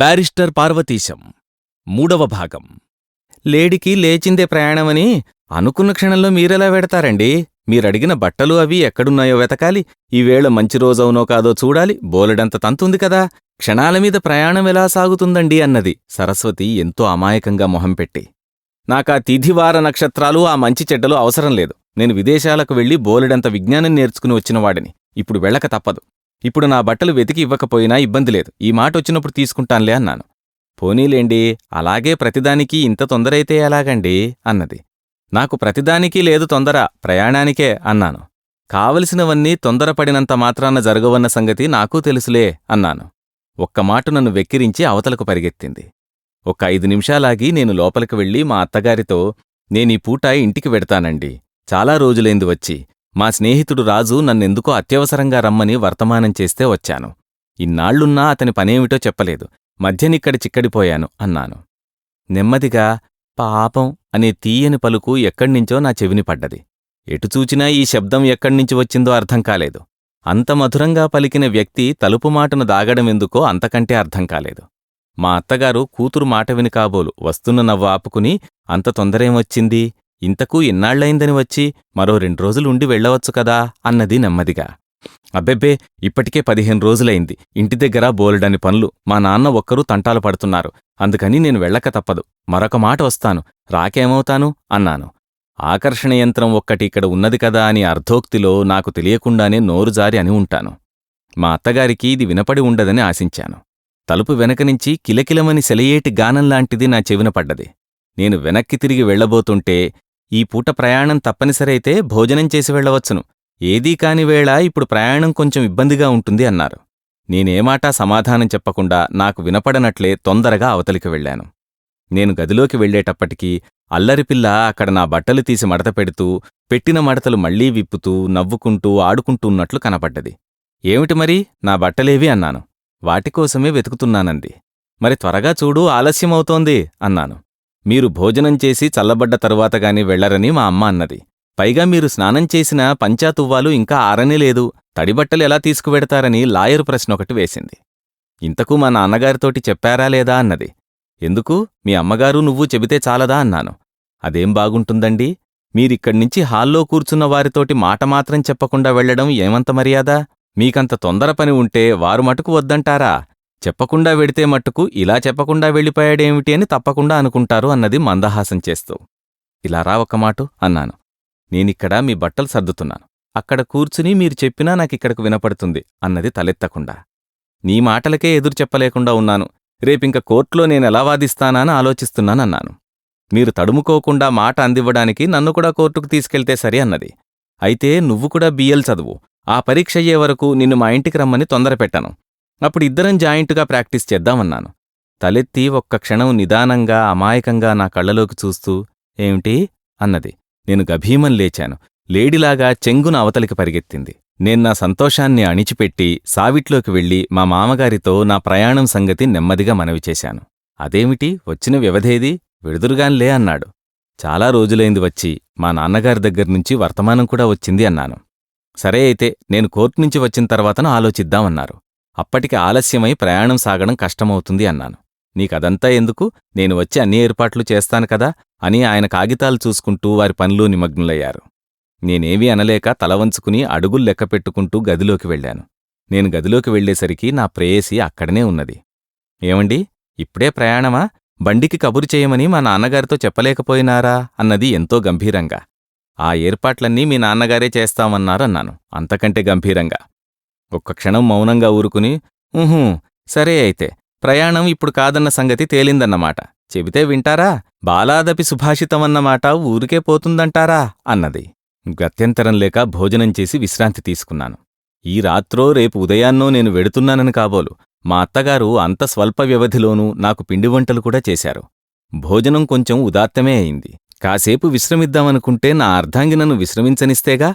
Barrister Parvateesam 3వ భాగం. లేడికి లేచిందే ప్రయాణమని అనుకున్న క్షణంలో మీరెలా వెడతారండి? మీరడిగిన బట్టలు అవి ఎక్కడున్నాయో వెతకాలి, ఈవేళ మంచి రోజవునో కాదో చూడాలి, బోలెడంత తంతుంది కదా. క్షణాలమీద ప్రయాణం ఎలా సాగుతుందండి అన్నది సరస్వతి ఎంతో అమాయకంగా మొహం పెట్టి. నాకా తిథివార నక్షత్రాలు ఆ మంచి చెడ్డలు అవసరం లేదు. నేను విదేశాలకు వెళ్లి బోలెడంత విజ్ఞానం నేర్చుకుని వచ్చినవాడిని. ఇప్పుడు వెళ్ళక తప్పదు. ఇప్పుడు నా బట్టలు వెతికి ఇవ్వకపోయినా ఇబ్బంది లేదు, ఈ మాటొచ్చినప్పుడు తీసుకుంటాన్లే అన్నాను. పోనీలేండి, అలాగే ప్రతిదానికీ ఇంత తొందరైతే ఎలాగండి అన్నది. నాకు ప్రతిదానికీ లేదు తొందర, ప్రయాణానికే అన్నాను. కావలసినవన్నీ తొందరపడినంత మాత్రాన జరగవన్న సంగతి నాకూ తెలుసులే అన్నాను. ఒక్కమాట నన్ను వెక్కిరించి అవతలకు పరిగెత్తింది. ఒక్క 5 నిమిషాలాగి నేను లోపలికి వెళ్ళి మా అత్తగారితో, నేనీ పూట ఇంటికి వెడతానండి, చాలా రోజులైంది వచ్చి. మా స్నేహితుడు రాజు నన్నెందుకో అత్యవసరంగా రమ్మని వర్తమానం చేస్తే వచ్చాను. ఇన్నాళ్లున్నా అతని పనేమిటో చెప్పలేదు. మధ్యనిక్కడ చిక్కడిపోయాను అన్నాను. నెమ్మదిగా పాపం అనే తీయని పలుకు ఎక్కడ్నించో నా చెవిని పడ్డది. ఎటుచూచినా ఈ శబ్దం ఎక్కడ్నించి వచ్చిందో అర్థం కాలేదు. అంత మధురంగా పలికిన వ్యక్తి తలుపు మాటను దాగడమెందుకో అంతకంటే అర్థం కాలేదు. మా అత్తగారు కూతురు మాట విని కాబోలు వస్తున్న నవ్వు ఆపుకుని, అంత తొందరేమొచ్చింది, ఇంతకూ ఎన్నాళ్లయిందని వచ్చి మరో 2 రోజులు ఉండి వెళ్ళవచ్చు కదా అన్నది నెమ్మదిగా. అబ్బెబ్బే, ఇప్పటికే 15 రోజులైంది. ఇంటి దగ్గర బోలెడని పనులు, మా నాన్న ఒక్కరూ తంటాలు పడుతున్నారు. అందుకని నేను వెళ్ళక తప్పదు. మరొక మాట వస్తాను, రాకేమవుతాను అన్నాను. ఆకర్షణ యంత్రం ఒక్కటి ఇక్కడ ఉన్నది కదా అని అర్ధోక్తిలో నాకు తెలియకుండానే నోరుజారి అని ఉంటాను. మా అత్తగారికి ఇది వినపడి ఉండదని ఆశించాను. తలుపు వెనకనుంచి కిలకిలమని సెలయేటి గానంలాంటిది నా చెవిన పడ్డది. నేను వెనక్కి తిరిగి వెళ్లబోతుంటే, ఈ పూట ప్రయాణం తప్పనిసరైతే భోజనం చేసి వెళ్లవచ్చును, ఏదీ కాని వేళ ఇప్పుడు ప్రయాణం కొంచెం ఇబ్బందిగా ఉంటుంది అన్నారు. నేనేమాటా సమాధానం చెప్పకుండా నాకు వినపడనట్లే తొందరగా అవతలికి వెళ్లాను. నేను గదిలోకి వెళ్లేటప్పటికీ అల్లరిపిల్ల అక్కడ నా బట్టలు తీసి మడత పెడుతూ, పెట్టిన మడతలు మళ్లీ విప్పుతూ, నవ్వుకుంటూ ఆడుకుంటూన్నట్లు కనపడ్డది. ఏమిటి మరి, నా బట్టలేవి అన్నాను. వాటికోసమే వెతుకుతున్నానంది. మరి త్వరగా చూడు, ఆలస్యమవుతోంది అన్నాను. మీరు భోజనం చేసి చల్లబడ్డ తరువాతగాని వెళ్లరని మా అమ్మ అన్నది. పైగా మీరు స్నానం చేసిన పంచాతువ్వాలు ఇంకా ఆరనేలేదు, తడిబట్టలు ఎలా తీసుకువెడతారని లాయరు ప్రశ్నొకటి వేసింది. ఇంతకు మా నాన్నగారితోటి చెప్పారా లేదా అన్నది. ఎందుకు, మీ అమ్మగారు నువ్వు చెబితే చాలదా అన్నాను. అదేం బాగుంటుందండి, మీరిక్కడ్నించి హాల్లో కూర్చున్న వారితోటి మాట మాత్రం చెప్పకుండా వెళ్లడం ఏమంత మర్యాద? మీకంత తొందర పని ఉంటే వారు మటుకు వద్దంటారా? చెప్పకుండా వెడితే మట్టుకు ఇలా చెప్పకుండా వెళ్ళిపోయాడేమిటి అని తప్పకుండా అనుకుంటారు అన్నది మందహాసం చేస్తూ. ఇలా రా ఒక్కమాటు అన్నాను. నేనిక్కడ మీ బట్టలు సర్దుతున్నాను, అక్కడ కూర్చుని మీరు చెప్పినా నాకిక్కడకు వినపడుతుంది అన్నది తలెత్తకుండా. నీ మాటలకే ఎదురు చెప్పలేకుండా ఉన్నాను. రేపింక కోర్టులో నేనెలా వాదిస్తానని ఆలోచిస్తున్నానన్నాను. మీరు తడుముకోకుండా మాట అందివ్వడానికి నన్ను కూడా కోర్టుకు తీసుకెళ్తే సరి అన్నది. అయితే నువ్వు కూడా బిఎల్ చదువు, ఆ పరీక్షయ్యే వరకు నిన్ను మా ఇంటికి రమ్మని తొందరపెట్టాను. అప్పుడు ఇద్దరం జాయింటుగా ప్రాక్టీస్ చేద్దామన్నాను. తలెత్తి ఒక్క క్షణం నిదానంగా అమాయకంగా నా కళ్లలోకి చూస్తూ, ఏమిటి అన్నది. నేను గభీమం లేచాను. లేడిలాగా చెంగున అవతలికి పరిగెత్తింది. నేను నా సంతోషాన్ని అణిచిపెట్టి సావిట్లోకి వెళ్లి మా మామగారితో నా ప్రయాణం సంగతి నెమ్మదిగా మనవి చేశాను. అదేమిటి, వచ్చిన వ్యవధేది, వెడుదురుగాన్లే అన్నాడు. చాలా రోజులైంది వచ్చి, మా నాన్నగారి దగ్గర్నుంచి వర్తమానం కూడా వచ్చింది అన్నాను. సరే అయితే నేను కోర్టు నుంచి వచ్చిన తర్వాతను ఆలోచిద్దామన్నారు. అప్పటికి ఆలస్యమై ప్రయాణం సాగడం కష్టమవుతుంది అన్నాను. నీకదంతా ఎందుకు, నేను వచ్చి అన్ని ఏర్పాట్లు చేస్తాను కదా అని ఆయన కాగితాలు చూసుకుంటూ వారి పనిలో నిమగ్నులయ్యారు. నేనేమీ అనలేక తలవంచుకుని అడుగులు లెక్కపెట్టుకుంటూ గదిలోకి వెళ్లాను. నేను గదిలోకి వెళ్లేసరికి నా ప్రేయసి అక్కడనే ఉన్నది. ఏమండి, ఇప్పుడే ప్రయాణమా? బండికి కబురు చేయమని మా నాన్నగారితో చెప్పలేకపోయినారా అన్నది ఎంతో గంభీరంగా. ఆ ఏర్పాట్లన్నీ మీ నాన్నగారే చేస్తామన్నారన్నాను అంతకంటే గంభీరంగా. ఒక్క క్షణం మౌనంగా ఊరుకుని, ఊహూ, సరే అయితే ప్రయాణం ఇప్పుడు కాదన్న సంగతి తేలిందన్నమాట. చెబితే వింటారా? బాలాదపి సుభాషితమన్నమాట ఊరికే పోతుందంటారా అన్నది. గత్యంతరం లేక భోజనం చేసి విశ్రాంతి తీసుకున్నాను. ఈ రాత్రో రేపు ఉదయాన్నో నేను వెడుతున్నానని కాబోలు మా అత్తగారు అంత స్వల్ప వ్యవధిలోనూ నాకు పిండివంటలు కూడా చేశారు. భోజనం కొంచెం ఉదాత్తమే అయింది. కాసేపు విశ్రమిద్దామనుకుంటే నా అర్ధాంగి నన్ను విశ్రమించనిస్తేగా.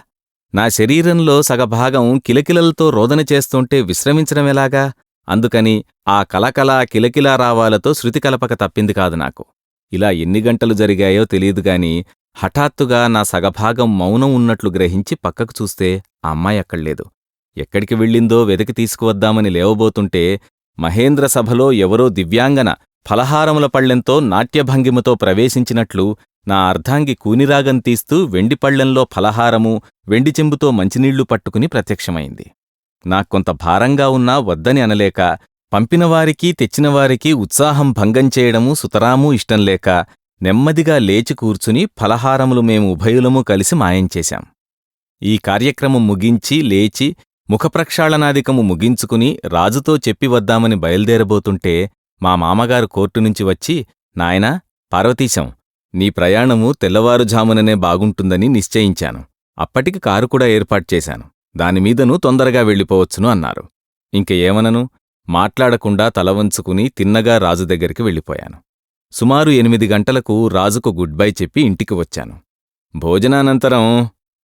నా శరీరంలో సగభాగం కిలకిలలతో రోదన చేస్తుంటే విశ్రమించడమెలాగా? అందుకని ఆ కలకలా కిలకిలా రావాలతో శృతి కలపక తప్పింది కాదు నాకు. ఇలా ఎన్ని గంటలు జరిగాయో తెలియదుగాని హఠాత్తుగా నా సగభాగం మౌనం ఉన్నట్లు గ్రహించి పక్కకు చూస్తే ఆ అమ్మాయి అక్కడ్లేదు. ఎక్కడికి వెళ్ళిందో వెదకి తీసుకువద్దామని లేవబోతుంటే మహేంద్ర సభలో ఎవరో దివ్యాంగన ఫలహారముల పళ్ళెంతో నాట్యభంగిమతో ప్రవేశించినట్లు నా అర్ధాంగి కూనిరాగం తీస్తూ వెండి పళ్ళెంలో ఫలహారము, వెండి చెంబుతో మంచినీళ్లు పట్టుకుని ప్రత్యక్షమైంది. నాక్కొంత భారంగా ఉన్నా వద్దని అనలేక, పంపినవారికీ తెచ్చినవారికీ ఉత్సాహం భంగం చేయడమూ సుతరామూ ఇష్టంలేక నెమ్మదిగా లేచి కూర్చుని ఫలహారములు మేము ఉభయులమూ కలిసి మాయంచేశాం. ఈ కార్యక్రమం ముగించి లేచి ముఖప్రక్షాళనాదికము ముగించుకుని రాజుతో చెప్పి వద్దామని బయల్దేరబోతుంటే మా మామగారు కోర్టునుంచి వచ్చి, నాయనా పార్వతీశం, నీ ప్రయాణము తెల్లవారుఝాముననే బాగుంటుందని నిశ్చయించాను. అప్పటికి కారు కూడా ఏర్పాటు చేశాను. దానిమీదను తొందరగా వెళ్ళిపోవచ్చును అన్నారు. ఇంక ఏమనను? మాట్లాడకుండా తలవంచుకుని తిన్నగా రాజు దగ్గరికి వెళ్ళిపోయాను. సుమారు 8 గంటలకు రాజుకు గుడ్ బై చెప్పి ఇంటికి వచ్చాను. భోజనానంతరం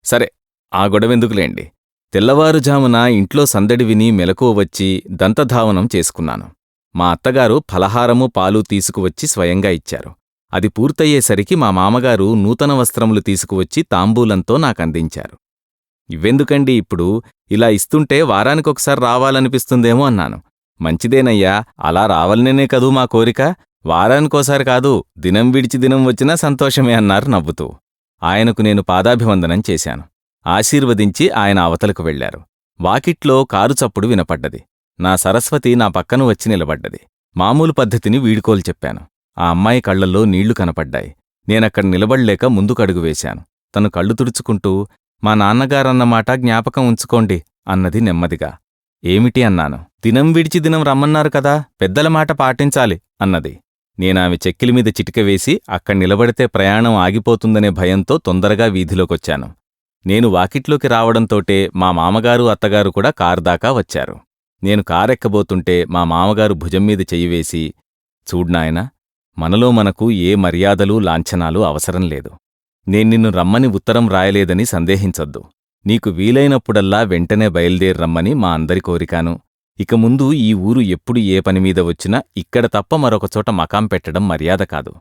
సరే, ఆ గొడవెందుకులేండి. తెల్లవారుజామున ఇంట్లో సందడి విని మెలకువ వచ్చి దంతధావనం చేసుకున్నాను. మా అత్తగారు ఫలహారము పాలు తీసుకువచ్చి స్వయంగా ఇచ్చారు. అది పూర్తయ్యేసరికి మా మామగారు నూతన వస్త్రములు తీసుకువచ్చి తాంబూలంతో నాకందించారు. ఇవెందుకండి ఇప్పుడు, ఇలా ఇస్తుంటే వారానికొకసారి రావాలనిపిస్తుందేమో అన్నాను. మంచిదేనయ్యా, అలా రావాలనేనే కదూ మా కోరిక. వారానికోసారి కాదు, దినం విడిచి దినం వచ్చినా సంతోషమే అన్నారు నవ్వుతూ. ఆయనకు నేను పాదాభివందనం చేశాను. ఆశీర్వదించి ఆయన అవతలకు వెళ్లారు. వాకిట్లో కారు చప్పుడు వినపడ్డది. నా సరస్వతి నా పక్కన వచ్చి నిలబడ్డది. మామూలు పద్ధతిని వీడుకోలు చెప్పాను. ఆ అమ్మాయి కళ్లల్లో నీళ్లు కనపడ్డాయి. నేనక్కడ నిలబడలేక ముందుకడుగు వేశాను. తను కళ్ళు తుడుచుకుంటూ, మా నాన్నగారన్నమాట జ్ఞాపకం ఉంచుకోండి అన్నది నెమ్మదిగా. ఏమిటి అన్నాను. దినం విడిచి దినం రమ్మన్నారు కదా, పెద్దల మాట పాటించాలి అన్నది. నేనామె చెక్కిలిమీద చిటికవేసి అక్కడ నిలబడితే ప్రయాణం ఆగిపోతుందనే భయంతో తొందరగా వీధిలోకొచ్చాను. నేను వాకిట్లోకి రావడంతోటే మా మామగారు అత్తగారు కూడా కారు దాకా వచ్చారు. నేను కారెక్కబోతుంటే మా మామగారు భుజంమీద చెయ్యివేసి, చూడ్నాయనా, మనలో మనకు ఏ మర్యాదలు లాంఛనాలు అవసరం లేదు. నిన్ను రమ్మని ఉత్తరం రాయలేదని సందేహించొద్దు. నీకు వీలైనప్పుడల్లా వెంటనే బయల్దేరమ్మని మా అందరి కోరికాను. ఇక ముందు ఈ ఊరు ఎప్పుడు ఏ పనిమీద వచ్చినా ఇక్కడ తప్ప మరొకచోట మకాం పెట్టడం మర్యాద కాదు.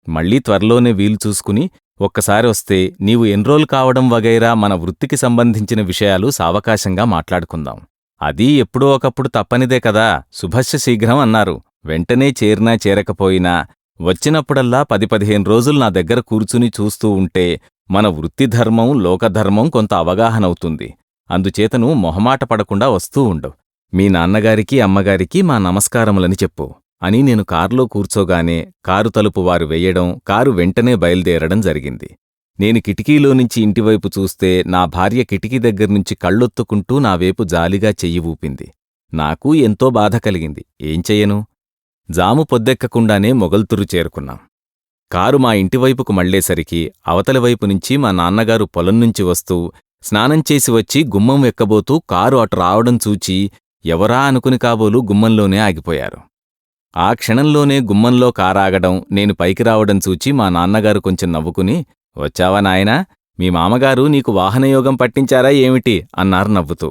మళ్లీ త్వరలోనే వీలు చూసుకుని ఒక్కసారి వస్తే నీవు ఎన్రోల్ కావడం వగైరా మన వృత్తికి సంబంధించిన విషయాలు సావకాశంగా మాట్లాడుకుందాం. అదీ ఎప్పుడో ఒకప్పుడు తప్పనిదే కదా. శుభస్య శీఘ్రం అన్నారు. వెంటనే చేరినా చేరకపోయినా వచ్చినప్పుడల్లా 10-15 రోజులు నా దగ్గర కూర్చుని చూస్తూ ఉంటే మన వృత్తిధర్మం లోకధర్మం కొంత అవగాహనవుతుంది. అందుచేతను మొహమాట పడకుండా వస్తూ ఉండు. మీ నాన్నగారికి అమ్మగారికి మా నమస్కారములని చెప్పు అని నేను కారులో కూర్చోగానే కారు తలుపు వారు వెయ్యడం, కారు వెంటనే బయల్దేరడం జరిగింది. నేను కిటికీలోనుంచి ఇంటివైపు చూస్తే నా భార్య కిటికీ దగ్గర్నుంచి కళ్ళొత్తుకుంటూ నావేపు జాలిగా చెయ్యి ఊపింది. నాకూ ఎంతో బాధ కలిగింది. ఏం చెయ్యను? జాము పొద్దెక్కకుండానే మొగల్తురు చేరుకున్నాం. కారు మా ఇంటివైపుకు మళ్లేసరికి అవతలివైపు నుంచి మా నాన్నగారు పొలం నుంచి వస్తూ స్నానం చేసి వచ్చి గుమ్మం ఎక్కబోతూ కారు అటు రావడం చూచి ఎవరా అనుకుని కాబోలు గుమ్మంలోనే ఆగిపోయారు. ఆ క్షణంలోనే గుమ్మంలో కారాగడం, నేను పైకి రావడం చూచి మా నాన్నగారు కొంచెం నవ్వుకుని, వచ్చావా నాయనా, మీ మామగారు నీకు వాహనయోగం పట్టించారా ఏమిటి అన్నారు నవ్వుతూ.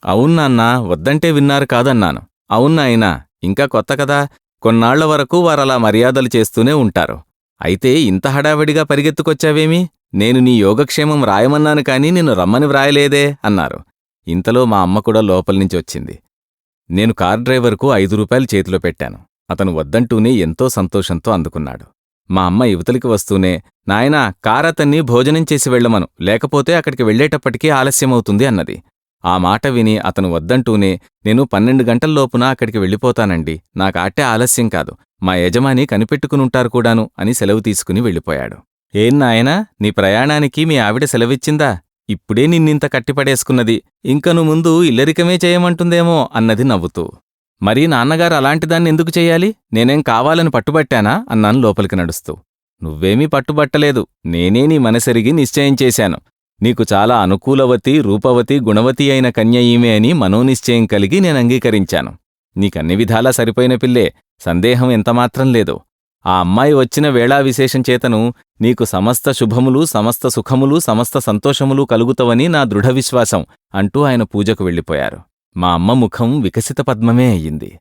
అవున్నాన్నా, వద్దంటే విన్నారు కాదన్నాను. అవునాయనా, ఇంకా కొత్త కదా, కొన్నాళ్ల వరకు వారలా మర్యాదలు చేస్తూనే ఉంటారు. అయితే ఇంత హడావిడిగా పరిగెత్తుకొచ్చావేమి? నేను నీ యోగక్షేమం రాయమన్నాను కాని నిన్ను రమ్మని వ్రాయలేదే అన్నారు. ఇంతలో మా అమ్మ కూడా లోపల్నుంచి వచ్చింది. నేను కార్ డ్రైవర్కు 5 రూపాయలు చేతిలో పెట్టాను. అతను వద్దంటూనే ఎంతో సంతోషంతో అందుకున్నాడు. మా అమ్మ యువతలికి వస్తూనే, నాయనా, కారతన్ని భోజనం చేసి వెళ్ళమను, లేకపోతే అక్కడికి వెళ్లేటప్పటికీ ఆలస్యమవుతుంది అన్నది. ఆ మాట విని అతను వద్దంటూనే, నేను 12 గంటల్లోపున అక్కడికి వెళ్ళిపోతానండి, నాకాటే ఆలస్యం కాదు, మా యజమాని కనిపెట్టుకునుంటారు కూడాను అని సెలవు తీసుకుని వెళ్ళిపోయాడు. ఏం నాయనా, నీ ప్రయాణానికి మీ ఆవిడ సెలవిచ్చిందా? ఇప్పుడే నిన్నింత కట్టిపడేసుకున్నది, ఇంకను ముందు ఇల్లరికమే చేయమంటుందేమో అన్నది నవ్వుతూ. మరీ నాన్నగారు అలాంటిదాన్ని ఎందుకు చెయ్యాలి? నేనేం కావాలని పట్టుబట్టానా అన్నాను లోపలికి నడుస్తూ. నువ్వేమీ పట్టుబట్టలేదు, నేనే నీ మనసెరిగి నిశ్చయం చేశాను. నీకు చాలా అనుకూలవతి, రూపవతి, గుణవతి అయిన కన్య ఈమె అని మనోనిశ్చయం కలిగి నేనంగీకరించాను. నీకన్ని విధాలా సరిపోయిన పిల్లే, సందేహం ఎంతమాత్రం లేదు. ఆ అమ్మాయి వచ్చిన వేళా విశేషం చేతను నీకు సమస్త శుభములు, సమస్త సుఖములు, సమస్త సంతోషములు కలుగుతవని నా దృఢవిశ్వాసం అంటూ ఆయన పూజకు వెళ్ళిపోయారు. మా అమ్మ ముఖం వికసిత పద్మమే అయ్యింది.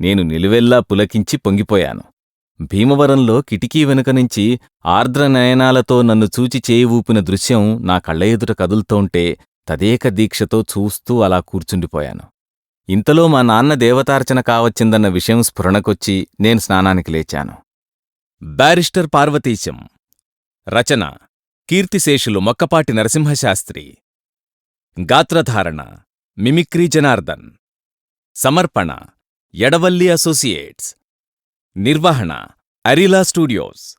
నేను నిలువెల్లా పులకించి పొంగిపోయాను. భీమవరంలో కిటికీ వెనుకనుంచి ఆర్ద్రనయనాలతో నన్ను చూచి చేయి ఊపిన దృశ్యం నా కళ్ళ ఎదుట కదులుతోంటే తదేక దీక్షతో చూస్తూ అలా కూర్చుండిపోయాను. ఇంతలో మా నాన్న దేవతార్చన కావచ్చిందన్న విషయం స్ఫురణకొచ్చి నేను స్నానానికి లేచాను. బ్యారిస్టర్ పార్వతీశం. రచన కీర్తిశేషులు మొక్కపాటి నరసింహశాస్త్రి. గాత్రధారణ మిమిక్రీ జనార్దన్. సమర్పణ ఎడవల్లి అసోసియేట్స్. నిర్వహణ Arila studios.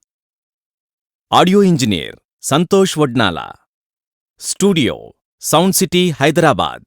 Audio engineer Santosh Vadnala. Studio sound city Hyderabad.